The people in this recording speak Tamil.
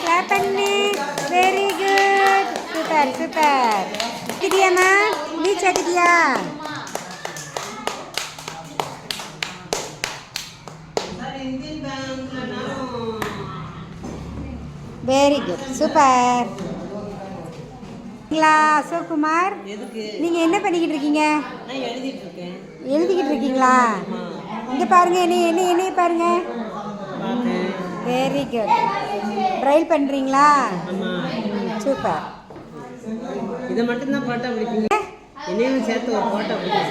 Clap பண்ணு. Very good. Super, super. கிட்டியாமா? நீச்சா கிட்டியா? Very good. Super. Ashok Kumar, நீங்க என்ன பண்ணிக்கிட்டு இருக்கீங்க? எழுதிக்கிட்டு இருக்கீங்களா? இங்க பாருங்க, என்ன பாருங்க. Very good. ட்ரைல் பண்ணுறீங்களா? சூப்பர். இதை மட்டும்தான் போட்டோ பிடிப்பீங்க, என்னையும் சேர்த்து ஒரு போட்டோ பிடிக்கும்.